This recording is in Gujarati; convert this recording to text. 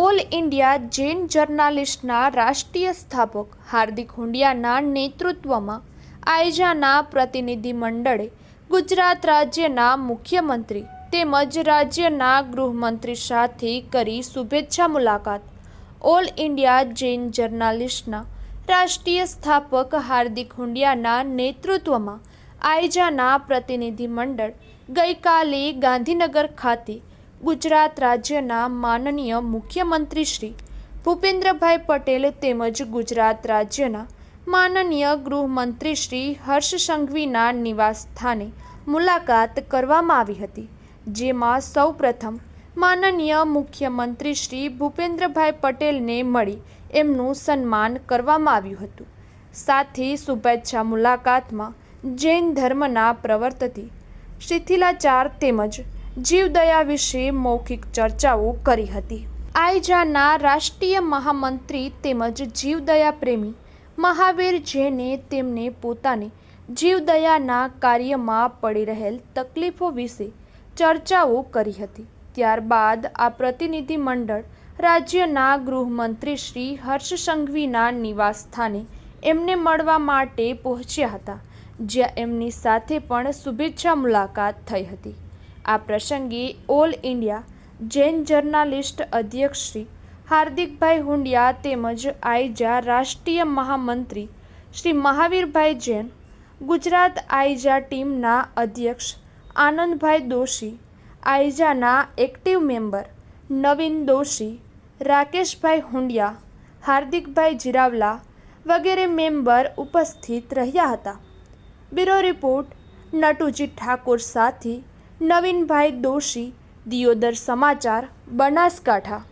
ઓલ ઇન્ડિયા જૈન જર્નાલિસ્ટના રાષ્ટ્રીય સ્થાપક હાર્દિક હુંડિયાના નેતૃત્વમાં આઈજાના પ્રતિનિધિમંડળે ગુજરાત રાજ્યના મુખ્યમંત્રી તેમજ રાજ્યના ગૃહમંત્રી સાથે કરી શુભેચ્છા મુલાકાત। ઓલ ઇન્ડિયા જૈન જર્નાલિસ્ટના રાષ્ટ્રીય સ્થાપક હાર્દિક હુંડિયાના નેતૃત્વમાં આઈજાના પ્રતિનિધિમંડળ ગઈકાલે ગાંધીનગર ખાતે ગુજરાત રાજ્યના માનનીય મુખ્યમંત્રી શ્રી ભૂપેન્દ્રભાઈ પટેલ તેમજ ગુજરાત રાજ્યના માનનીય ગૃહમંત્રી શ્રી હર્ષ સંઘવીના નિવાસ સ્થાને મુલાકાત કરવામાં આવી હતી, જેમાં સૌપ્રથમ માનનીય મુખ્યમંત્રી શ્રી ભૂપેન્દ્રભાઈ પટેલને મળી એમનું સન્માન કરવામાં આવ્યું હતું। સાથે શુભેચ્છા મુલાકાતમાં જૈન ધર્મના પ્રવર્તતી શિથિલાચાર તેમજ જીવદયા વિશે મૌખિક ચર્ચાઓ કરી હતી। આઈજાના રાષ્ટ્રીય મહામંત્રી તેમજ જીવદયા પ્રેમી મહાવીર જૈને તેમને પોતાની જીવદયાના કાર્યમાં પડી રહેલ તકલીફો વિશે ચર્ચાઓ કરી હતી। ત્યારબાદ આ પ્રતિનિધિ મંડળ રાજ્યના ગૃહમંત્રી શ્રી હર્ષ સંઘવીના નિવાસ સ્થાને એમને મળવા માટે પહોંચ્યા હતા, જ્યાં એમની સાથે પણ શુભેચ્છા મુલાકાત થઈ હતી। આ પ્રસંગે ઓલ ઇન્ડિયા જૈન જર્નાલિસ્ટ અધ્યક્ષ શ્રી હાર્દિકભાઈ હુંડિયા તેમજ આઈજા રાષ્ટ્રીય મહામંત્રી શ્રી મહાવીરભાઈ જૈન, ગુજરાત આઈજા ટીમના અધ્યક્ષ આનંદભાઈ દોશી, આઈજાના એક્ટિવ મેમ્બર નવીન દોશી, રાકેશભાઈ હુંડિયા, હાર્દિકભાઈ જીરાવલા વગેરે મેમ્બર ઉપસ્થિત રહ્યા હતા। બ્યુરો રિપોર્ટ નટુજી ઠાકોર સાથે નવીનભાઈ દોશી, દિયોદર સમાચાર, બનાસકાંઠા।